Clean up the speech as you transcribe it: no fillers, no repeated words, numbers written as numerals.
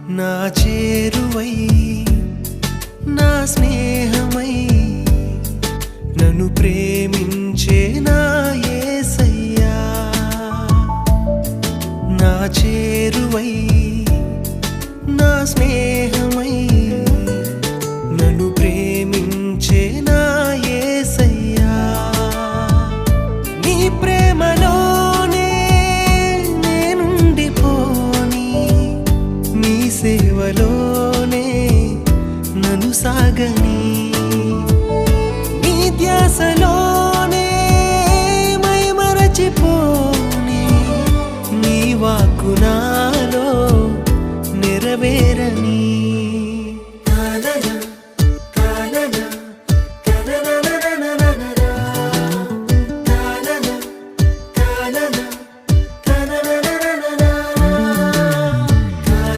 నా చేరువై నా స్నేహమై నన్ను ప్రేమించే నా యేసయ్యా నా చేరువై నా స్నేహమై నన్ను ప్రేమించే నా యేసయ్యా నీ ప్రేమలోనే నేనుండిపోని నీ సేవలోనే నన్ను సాగని నీ ధ్యాసలో